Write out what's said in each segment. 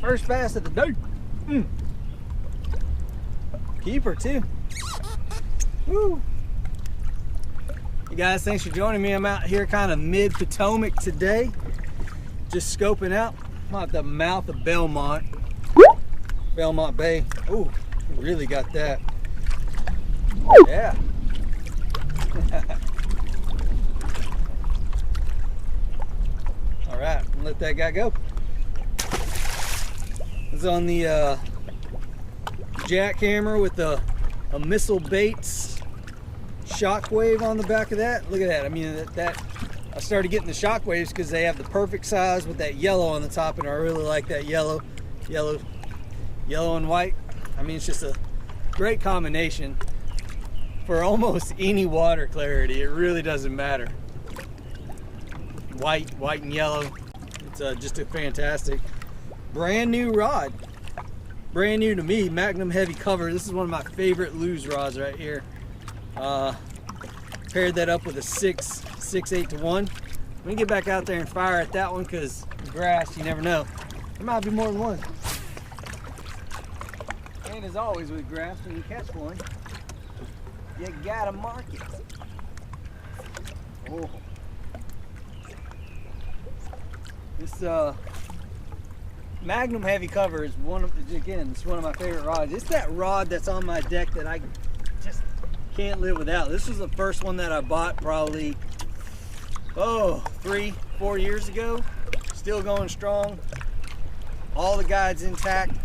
First bass of the day. Keeper too. Woo. Hey guys, thanks for joining me. I'm out here kind of mid-Potomac today. Just scoping out. I'm at the mouth of Belmont Bay. Ooh, really got that. Yeah. All right, let that guy go. It's on the jackhammer with a missile baits shockwave on the back of that. Look at that. I mean, that I started getting the shockwaves because they have the perfect size with that yellow on the top, and I really like that yellow and white. I mean, it's just a great combination for almost any water clarity. It really doesn't matter. White and yellow. It's just a fantastic brand new rod. Brand new to me, Magnum heavy cover. This is one of my favorite lose rods right here. Paired that up with a 6/8 to 1. Let me get back out there and fire at that one because the grass, you never know. There might be more than one. And as always with grass, when you catch one, you gotta mark it. Oh. This Magnum heavy cover is it's one of my favorite rods. It's that rod that's on my deck that I just can't live without. This was the first one that I bought probably 3-4 years ago. Still going strong. All the guides intact,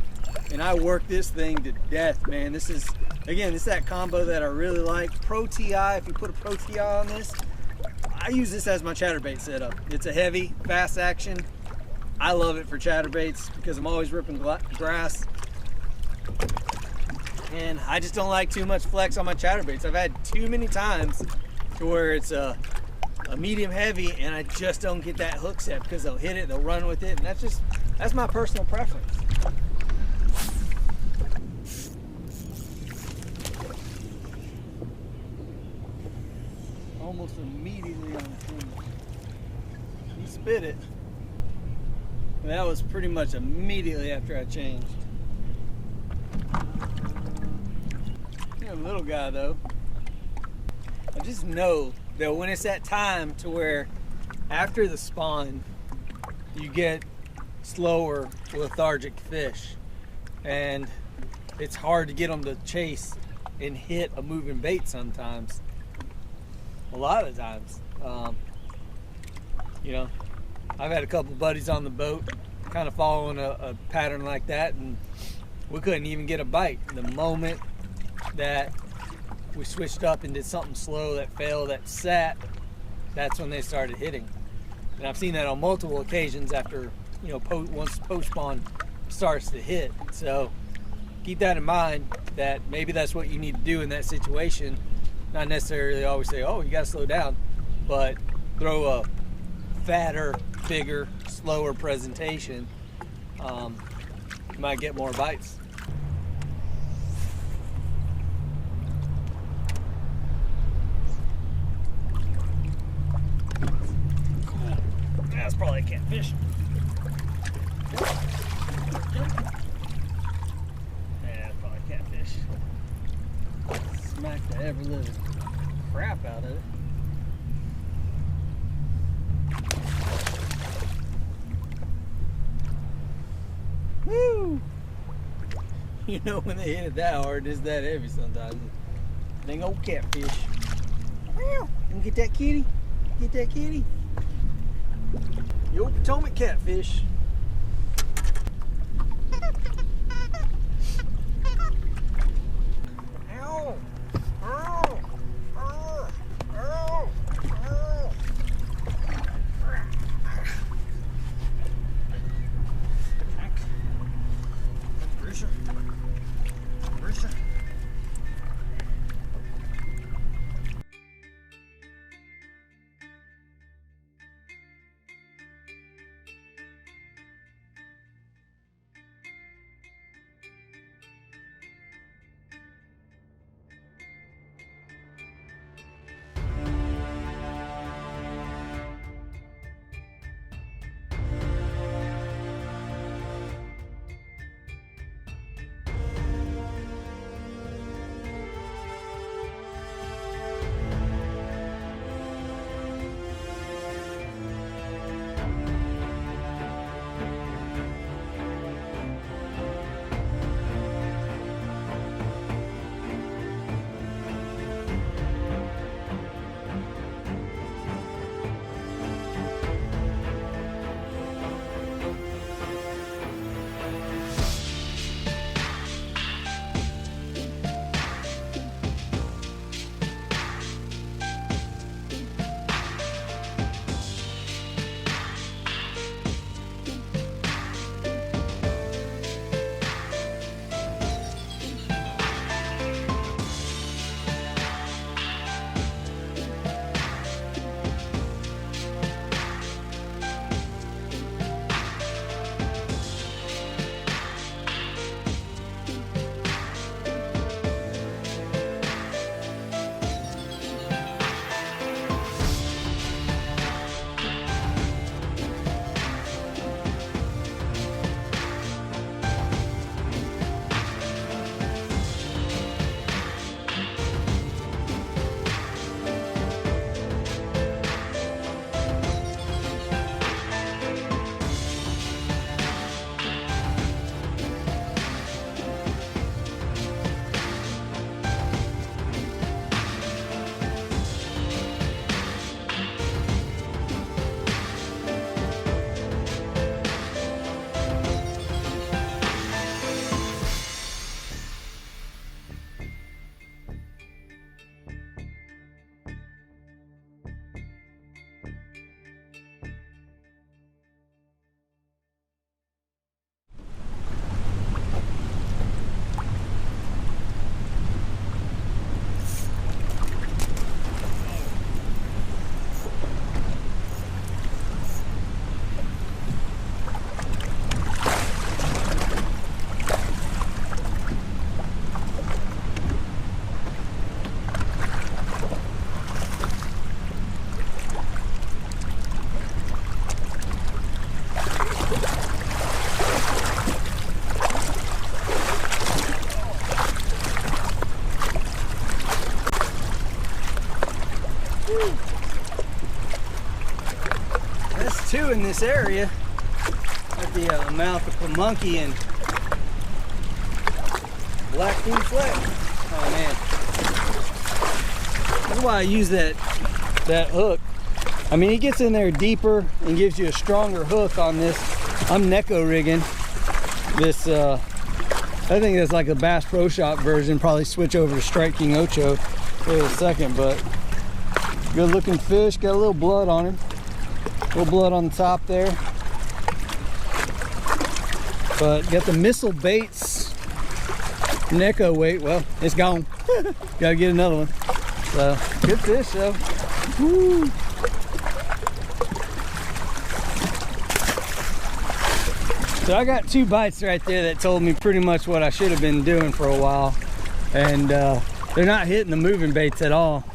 and I work this thing to death, man. This is that combo that I really like. Pro TI, if you put a Pro TI on this, I use this as my chatterbait setup. It's a heavy, fast action. I love it for chatterbaits because I'm always ripping grass. And I just don't like too much flex on my chatterbaits. I've had too many times to where it's a medium heavy and I just don't get that hook set because they'll hit it, they'll run with it, and that's my personal preference. Almost immediately on the finger. He spit it. That was pretty much immediately after I changed. You're a little guy though. I just know that when it's that time to where after the spawn you get slower, lethargic fish, and it's hard to get them to chase and hit a moving bait sometimes. A lot of the times, you know, I've had a couple buddies on the boat kind of following a pattern like that, and we couldn't even get a bite. The moment that we switched up and did something slow that failed, that sat, that's when they started hitting. And I've seen that on multiple occasions after, you know, once post spawn starts to hit. So keep that in mind, that maybe that's what you need to do in that situation. Not necessarily always say, oh, you gotta slow down, but throw a fatter, bigger, slower presentation. You might get more bites. That's probably a catfish. Yeah, that's probably a catfish. Smack the ever living crap out of it. Woo! You know when they hit it that hard, it's that heavy sometimes. Dang old catfish. Let me get that kitty. Get that kitty. The old Potomac catfish. Ow! Ow! Ow! Ow! Ow! Rooster. Rooster. this area at the mouth of Pamunkey and Blackfin Flat. Oh man, that's why I use that hook. I mean, he gets in there deeper and gives you a stronger hook on this. I'm Neko rigging this. I think that's like a Bass Pro Shop version. Probably switch over to Strike King Ocho in a second, but good looking fish. Got a little blood on him. A little blood on the top there. But got the missile baits Neko weight. Well, it's gone. Gotta get another one. So good fish though. Woo. So I got 2 bites right there that told me pretty much what I should have been doing for a while, and they're not hitting the moving baits at all.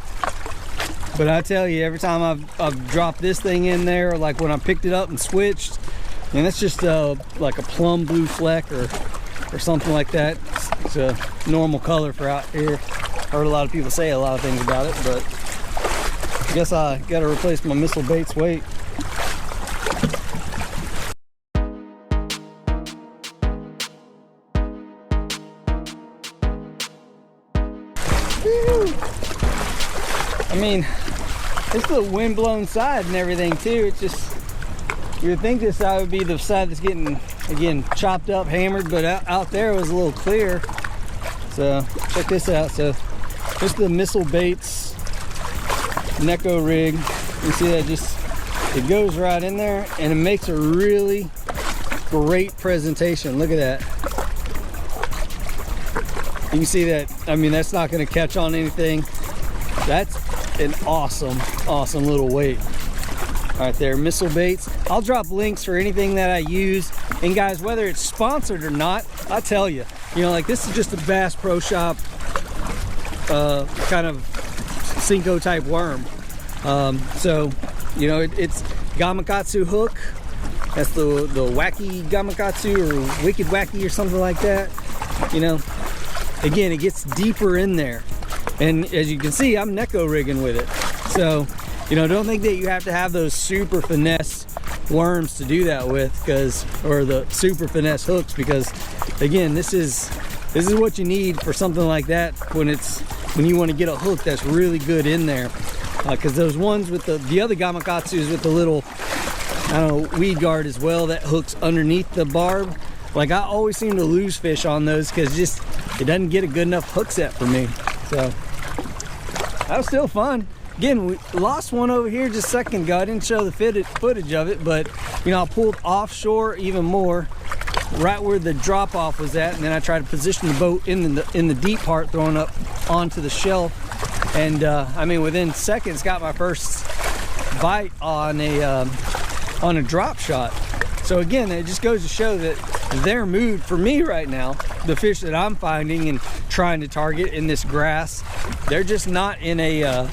But I tell you, every time I've dropped this thing in there, like when I picked it up and switched, and it's just like a plum blue fleck or something like that. It's a normal color for out here. Heard a lot of people say a lot of things about it, but I guess I got to replace my missile baits weight. I mean, it's the wind-blown side and everything too. It's just, you would think this side would be the side that's getting, again, chopped up, hammered, but out there was a little clear. So check this out. So this is the missile baits Neko rig. You see that it goes right in there and it makes a really great presentation. Look at that. You can see that. I mean, that's not going to catch on anything. That's an awesome little weight right there. Missile baits. I'll drop links for anything that I use, and guys, whether it's sponsored or not, I tell you, like this is just a Bass Pro Shop kind of Cinco type worm. So it's Gamakatsu hook. That's the wacky Gamakatsu or wicked wacky or something like that. Again, it gets deeper in there. And as you can see, I'm Neko rigging with it. So, don't think that you have to have those super finesse worms to do that with, or the super finesse hooks, because again, this is what you need for something like that when you want to get a hook that's really good in there. Because those ones with the other Gamakatsus with the little, weed guard as well, that hooks underneath the barb, like I always seem to lose fish on those because it doesn't get a good enough hook set for me. So that was still fun. Again, we lost one over here just a second ago. I didn't show the footage of it, but I pulled offshore even more, right where the drop off was at, and then I tried to position the boat in the deep part, throwing up onto the shelf. And I mean, within seconds, got my first bite on a drop shot. So again, it just goes to show that their mood for me right now, the fish that I'm finding and trying to target in this grass, they're just not in a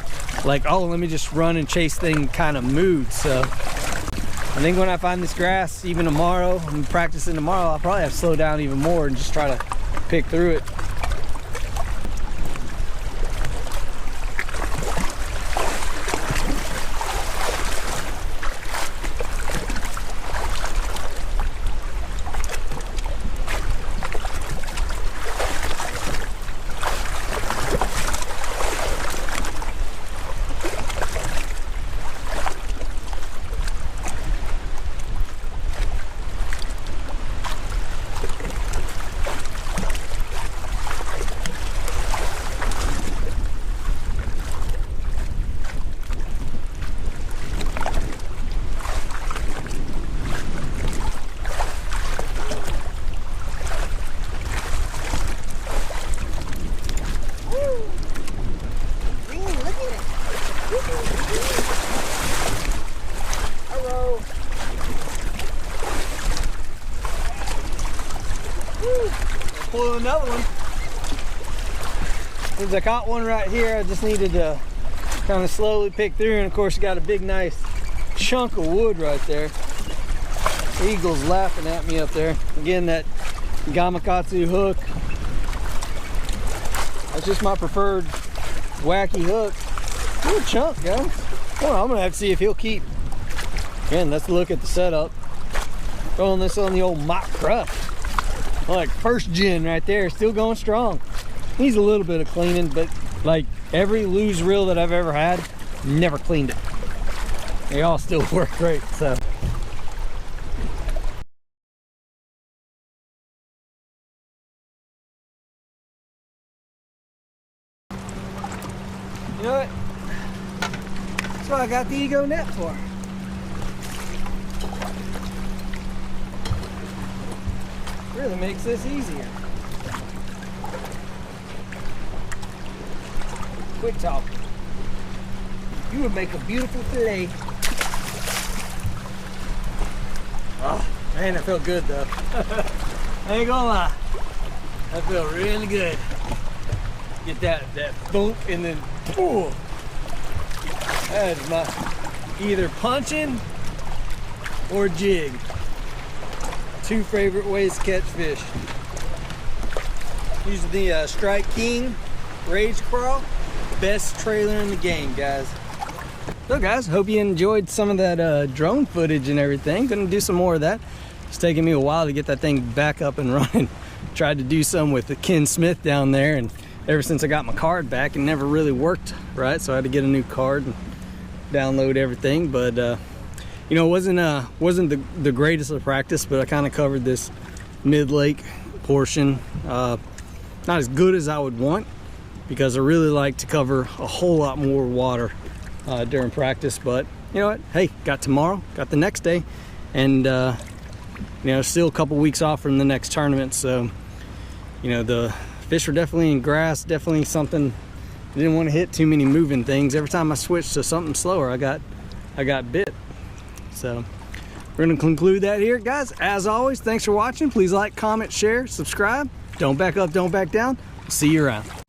like, oh, let me just run and chase thing kind of mood. So I think when I find this grass, even tomorrow, I'm practicing tomorrow, I'll probably have to slow down even more and just try to pick through it. Pull another one. Since I caught one right here, I just needed to kind of slowly pick through, and of course, got a big, nice chunk of wood right there. The eagle's laughing at me up there. Again, that Gamakatsu hook. That's just my preferred wacky hook. Good chunk, guys. Well, I'm gonna have to see if he'll keep Again, let's look at the setup. Throwing this on the old mock crush. Like first gen right there, still going strong. Needs a little bit of cleaning, but like every lose reel that I've ever had, never cleaned it. They all still work great, so. You know what? That's what I got the Ego net for. Really makes this easier. Quit talking. You would make a beautiful fillet. Oh, man, that felt good though. I ain't gonna lie. That felt really good. Get that thump and then, ooh. That is my either punching or jig. Two favorite ways to catch fish. Using the Strike King Rage Crawl. Best trailer in the game, guys. So guys, hope you enjoyed some of that drone footage and everything. Gonna do some more of that. It's taking me a while to get that thing back up and running. Tried to do some with the Ken Smith down there, and ever since I got my card back, it never really worked right, so I had to get a new card and download everything. But you know, it wasn't the greatest of practice, but I kind of covered this mid-lake portion. Not as good as I would want, because I really like to cover a whole lot more water during practice. But you know what, hey, got tomorrow, got the next day, and you know, still a couple weeks off from the next tournament, so you know, the fish were definitely in grass, definitely something. I didn't want to hit too many moving things. Every time I switched to something slower, I got bit. So we're gonna conclude that here, guys. As always, thanks for watching. Please like, comment, share, subscribe. Don't back up, don't back down. See you around.